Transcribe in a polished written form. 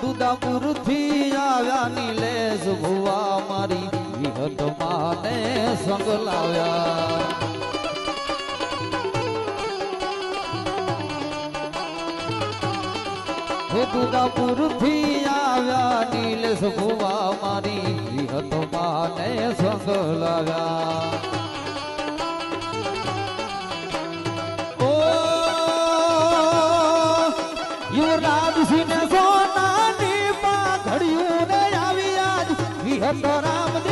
દુદાપુર થી આવ્યા નીલેશ ભુવા મારી વિહત માને સંગ લાવ્યા દુદાપુર થી આવ્યા નીલેશ ભુવા મારી વિહત માને સંગ લાવ્યા યુવરાજસિંહ સોનાની પાઘડિયું ને આવી આજ વિહત રામ